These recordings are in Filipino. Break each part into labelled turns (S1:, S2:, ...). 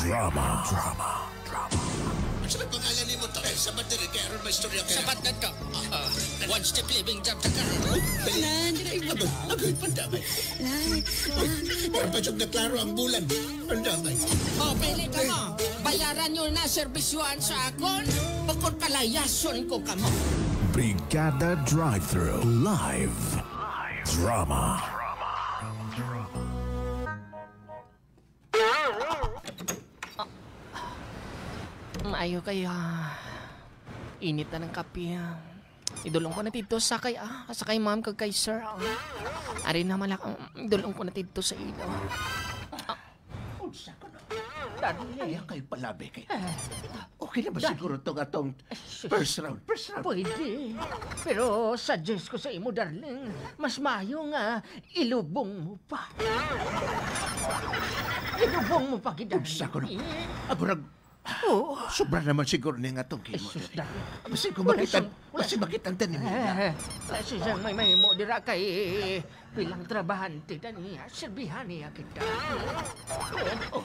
S1: Drama.
S2: Sa pangalan ni mo to, sa battery, kaya ron may istorya kaya.
S3: Sapat na to. One step living job ta karon.
S2: Agay, pandamay. Parang pa na klaro ang bulan. Pandamay.
S3: Pili ka mo. Bayaran nyo na servisyoan sa akon. Bukod palayason ko ka mo.
S1: Brigada Drive-Thru Live. Drama.
S4: Maayo kaya. Init na ng kape. Idulong ko na dito sa kay ma'am kag kay sir. Ari na malak idulong ko na dito sa ilo.
S2: Unsa ko na? Dali, kayo palabi kay. Okay na ba siguro itong atong first round?
S5: Pwede. Pero suggest ko sa imo, darling, mas mayo nga ilubong mo pa. Ilubong mo pa, darling.
S2: Unsa ko na? Agurag, sobra naman siguro niya nga itong kimo.
S5: Jesus, darling.
S2: Basi makitang tanin mo na.
S5: Susang may mahimo dira kay bilang trabahante niya, silbihan niya kita.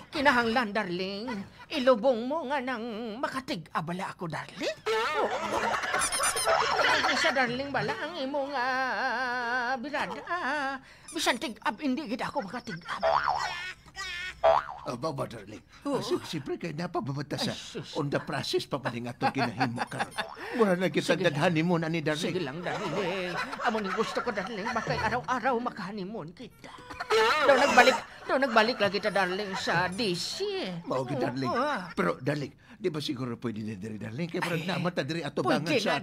S5: Kinahanglan, darling. Ilubong mo nga nang makatig-abala ako, darling. Sa darling bala ang imo nga birada. Bisan tig-ab, hindi kita ako makatig-ab.
S2: Baba, darling. Siyempre kayo napababata sa on the process pa paling atong kinahimo ka. Mura na kita dadhanimon ani, darling.
S5: Sige lang, darling. Amo ni gusto ko, darling. Bakay araw-araw makahanimon kita. Daw nagbalik lagi kita, darling, sa DC.
S2: Maugi, darling. Pero, darling, di ba siguro pwede na diri, darling? Kaya parang namata diri atubangan sa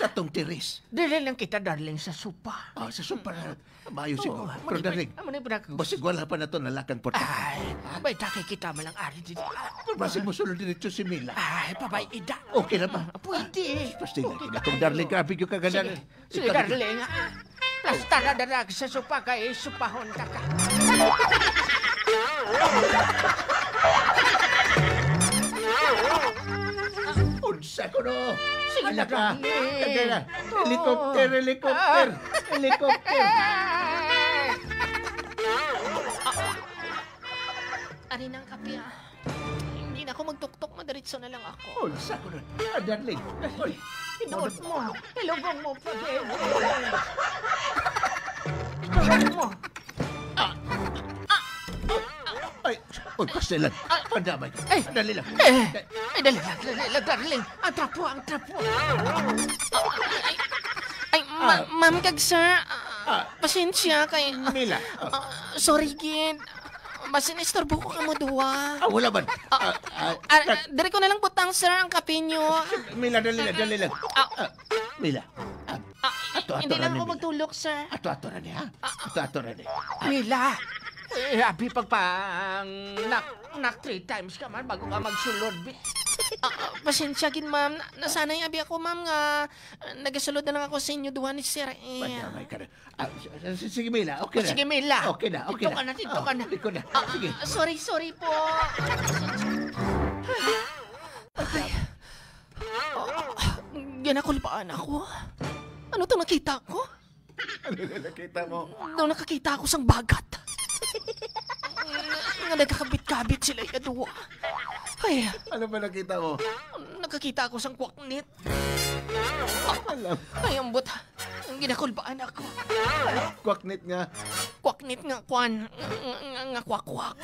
S2: atong tiris.
S5: Dili lang kita, darling, sa supa.
S2: Sa supa na. Maayo siguro. Pero, darling,
S5: amo ni pinag-
S2: basig wala pa na ito nalakan po.
S5: Ay, may takay kita malang ari dito.
S2: Pero basig mo sulod dito si Mila.
S5: Ay, papay ida.
S2: Okay na ba?
S5: Pwede.
S2: Basta lagi na itong darling, grabe yung kaganda.
S5: Sige, darling. Plasta na darag sa supa kay supahon ka ka.
S2: Unsa ko no?
S5: Sige na, darling.
S2: Sige na. Helicopter.
S4: Ari nang kape. Hindi na ako magtuktok, madiretso na lang ako.
S2: Unsa ko no? Darling. Oy,
S5: Inood mo. Ilubong mo pa, baby. Ilubong mo.
S2: Oy, pastilan. Pandamay. Dali lang.
S5: Dali lang, darling. Ang trapo.
S4: Ay, ma'am kag sir. Pasensya kay
S2: Mila.
S4: sorry gid. Basin istorbo ko kamo duwa.
S2: Wala man.
S4: Dire ko na lang butang sir ang kape nyo.
S2: Mila, dali lang. Mila.
S4: Hindi lang ako magtulog, sir.
S2: Ato na niya. Ato na niya.
S5: Mila. Abi pagpang nak 3 times ka man bago ka magsulod, be.
S4: Pasensya gid, ma'am. Nasanay abi ako, ma'am, nga nagasulod na lang ako sa inyo duha ni sir.
S2: Pandamay ka na. Sige, Mila. Okay na.
S5: Sige, Mila.
S2: Okay na.
S5: Dito ka na.
S2: Dito na. Sige.
S4: Sorry po. Ay. Ginakulpaan ako. Ano to nakita ko?
S2: Ano na nakita mo?
S4: Daw nakakita ako sang bagat. Nga nagkakabit-kabit sila yung duwa. Ay,
S2: Ano ba nakita mo?
S4: nakakita ako sang kwaknit.
S2: Alam.
S4: Ay, ambot. Ginakulpaan ako.
S2: Kwaknit nga.
S4: Kwaknit nga kwan. Nga kwak-kwak.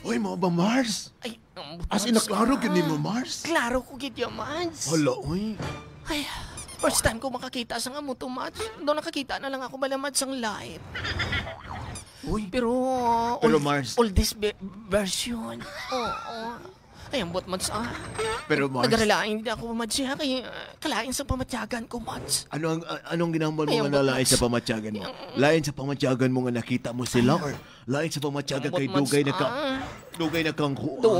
S2: Uy, mo ba Mars?
S4: Ay, ambot.
S2: As in, naklaro gini mo Mars?
S4: Klaro ko gid yung Mads.
S2: Hala, uy.
S4: Ay, first time ko makakita sa nga mo to, Mads. Doon nakakita na lang ako bala, Mads, ang live.
S2: Uy.
S4: Pero
S2: Mars.
S4: oldest version. Oo. Ay, ambot, Mads,
S2: Pero Mars,
S4: Nagaralain din ako, Mads, kaya kalain sa pamatyagan ko, Mads.
S2: anong ginambal mo
S4: Ay,
S2: nga
S4: ambot,
S2: nalain
S4: Mars.
S2: sa pamatyagan mo? Lain sa pamatyagan mo nga nakita mo sila or lain sa pamatyagan kay
S4: Ambot,
S2: dugay
S4: Mads,
S2: dugay na kang kuha?
S4: Do,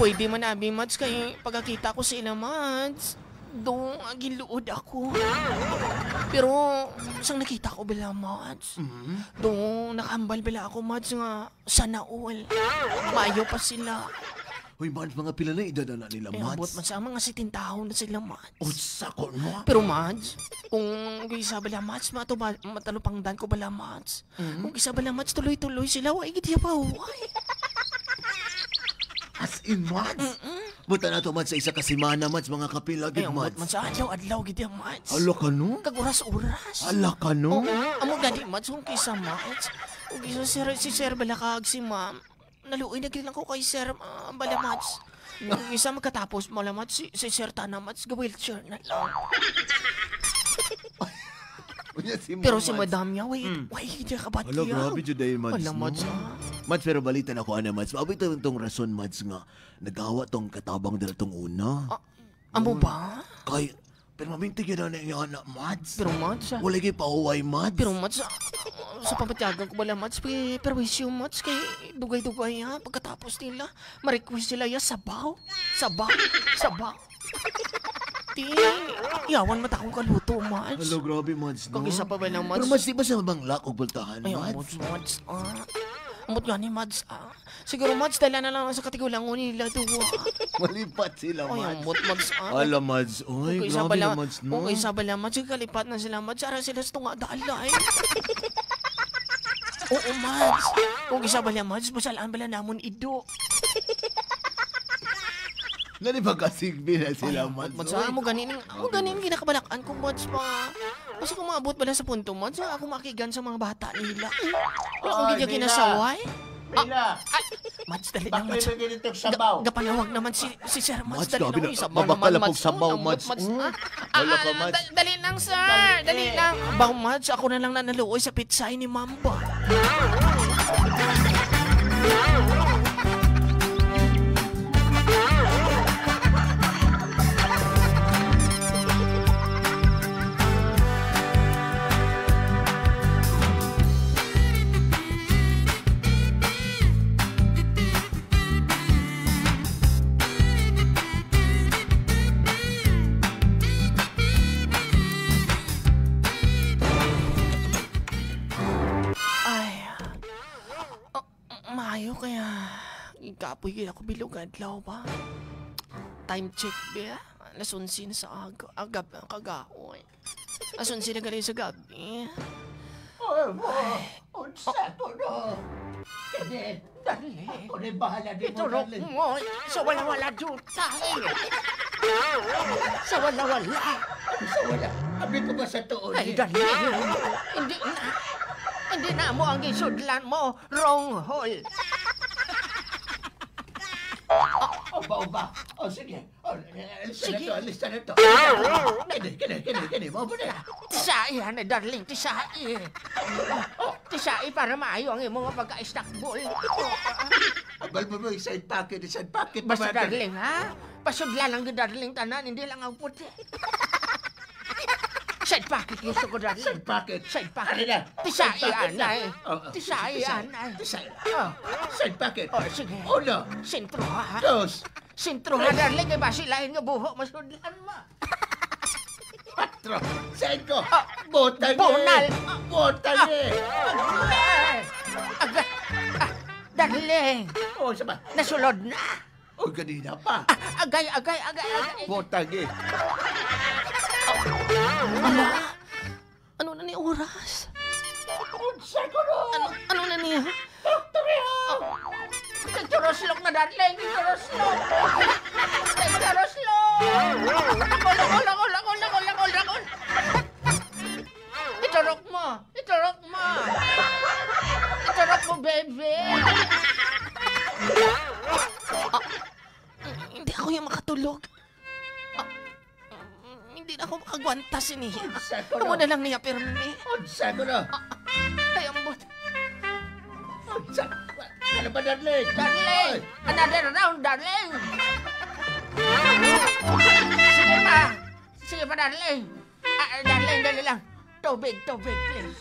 S4: pwede man abi, Mads, kay pagkakita ko sila, Mads. Do, giluod ako. Pero, sang nakita ko bila, Mads. Do, nakambal bila ako, Mads, nga sana all. Mayo pa sila.
S2: Hoy, Mads, mga pila na edad na nila,
S4: Ay, abot
S2: Mads.
S4: man sa mga 17 taon na sila, Mads.
S2: O, sakon mo.
S4: Pero, Mads, kung isa bala, Mads, matalupangdan ko bala, Mads. Kung isa bala, Mads, tuloy-tuloy sila, wai giti pa, wai.
S2: As in, Mads? Buta na to, Mads, sa isa kasimana, Mads, mga kapila,
S4: Ay,
S2: gid,
S4: abot man
S2: Mads.
S4: sa adlaw-adlaw giti, Mads.
S2: Ala ka no?
S4: Kaguras-uras.
S2: Ala ka no?
S4: Amo gani, Mads, kung kisa, Mads. Kung kisa si Sir Balakag, si Ma'am. Naluoy na lang ko kay Sir Bala, Mads. Kung isa magkatapos mo lang, Mads, si Sir Tana, Mads, ga-wheelchair na lang.
S2: Unya si
S4: Pero si
S2: Mads.
S4: Madam niya, wait, hindi ka ba't
S2: Ala, grabe dyan dahil, Mads.
S4: Wala,
S2: no?
S4: Mads,
S2: Mads, pero balitan ako, ana, Mads. Mabay tong rason, Mads, nga. Nagawa tong katabang dala tong una.
S4: Amo ba?
S2: Kay, pero mamintig yun na yung anak, Mads.
S4: Pero, Mads,
S2: Wala kayo pauway, Mads.
S4: Pero, Mads, sa pamatyagan ko bala, Mads, perwisyo, Mads, kay dugay-dugay, ha? Pagkatapos nila, ma-request sila, ya, sabaw. Di, yawan mata akong kaluto, Mads.
S2: Hello, grabe, Mads, no?
S4: Kung isa pa ba lang, Mads?
S2: Pero, Mads, di ba sa bangla o bultahan,
S4: Ay,
S2: Mads?
S4: Mads, Amot nga ni Mads, Siguro, Mads, dala na lang sa katigulangon nila, duwa.
S2: Malipat sila,
S4: Ay,
S2: Mads.
S4: amot, Mads,
S2: Ala, Mads. Uy,
S4: Kung isa
S2: grabe
S4: bala,
S2: na, Mads, no?
S4: kung isa bala, Mads, kalipat na sila, Mads, ara sila sa tunga dalay. Oo, Mads. Kung isa bala, Mads, basalaan bala namon ido.
S2: Nani ba kasigbi na sila,
S4: Ay,
S2: Mads?
S4: Mads,
S2: Uy.
S4: amo ganin ginakabalakan kong Mads pa. Kasi kung maabot bala sa punto, Mads, ako makigan sa mga bata nila. Wala kong
S2: Ay,
S4: gidya
S2: Mila.
S4: kinasaway.
S2: Mila,
S4: Ay, Mads, dali lang, Mads.
S2: bakit ganito sabaw?
S4: Gapanawag naman si Sir Mads.
S2: Mads,
S4: Dali
S2: grabe
S4: lang,
S2: na.
S4: isabaw
S2: Mabakal
S4: naman,
S2: akong sabaw, Mads.
S4: Mads.
S2: Wala ka, Mads.
S4: Dali lang, sir. Dali lang. Baw, Mads, ako na lang nanaluoy sa pitsay ni Mamba. Ay, maayo kaya ikapoy kaya ako bilog adlaw ba? Time check ba? Alas 11 na sa agab kagaoy. Alas 11 na gali sa gabi.
S2: Unsa to, no? Kani,
S5: Dali.
S2: ako na bahala din mo,
S5: Iturok
S2: darling.
S5: mo sa wala-wala jutay. Sa wala-wala.
S2: Sa wala. Abi ko ba sa tuon?
S5: Ay, dali. Hindi na mo ang isudlan mo. Wrong hole.
S2: Oba. O, sige. O,
S5: Sige.
S2: alista na to. Kani. Mo ba na?
S5: Tisai, hanay, darling. Tisai. Tisai para maayo ang imong pagka-stackball.
S2: Abal mo, side pocket.
S5: Basta, darling, ha? Pasudlan lang yung darling tanan, hindi lang ang puti. Side pocket gusto ko, darling.
S2: Side pocket.
S5: Side
S2: Ano
S5: pocket.
S2: na?
S5: Tisai,
S2: Side pocket na.
S5: anay.
S2: Oo.
S5: Tisai, anay.
S2: Tisay.
S5: Oh,
S2: Side pocket.
S5: oh, sige.
S2: Uno.
S5: Sintro, ha?
S2: Dos.
S5: Sintro, ha, darling. Kaya basilahin nga buho, masudlan mo.
S2: Patro. Side ko. Botang
S5: Bunal.
S2: Botang
S5: Agay. Darling,
S2: O, saba.
S5: nasulod na.
S2: O, ganina pa.
S5: Agay.
S2: Botang
S4: Ala, ano na ni oras?
S2: Unsa ko no?
S4: Ano na niya?
S5: Nagturoslok na, darling. Nagturoslok. Lakol. Iturok mo. Iturok mo, baby.
S4: Hindi ako yung makatulog. Hindi na ako makagwantas niya.
S2: Unsa ko
S4: Amo
S2: no?
S4: na lang niya pirmi.
S2: Unsa ko no?
S4: Ay, ambot.
S2: Unsa? Ano ba, darling?
S5: Darling, another round, darling. Sige pa, darling. Darling, dali lang. Tubig, please.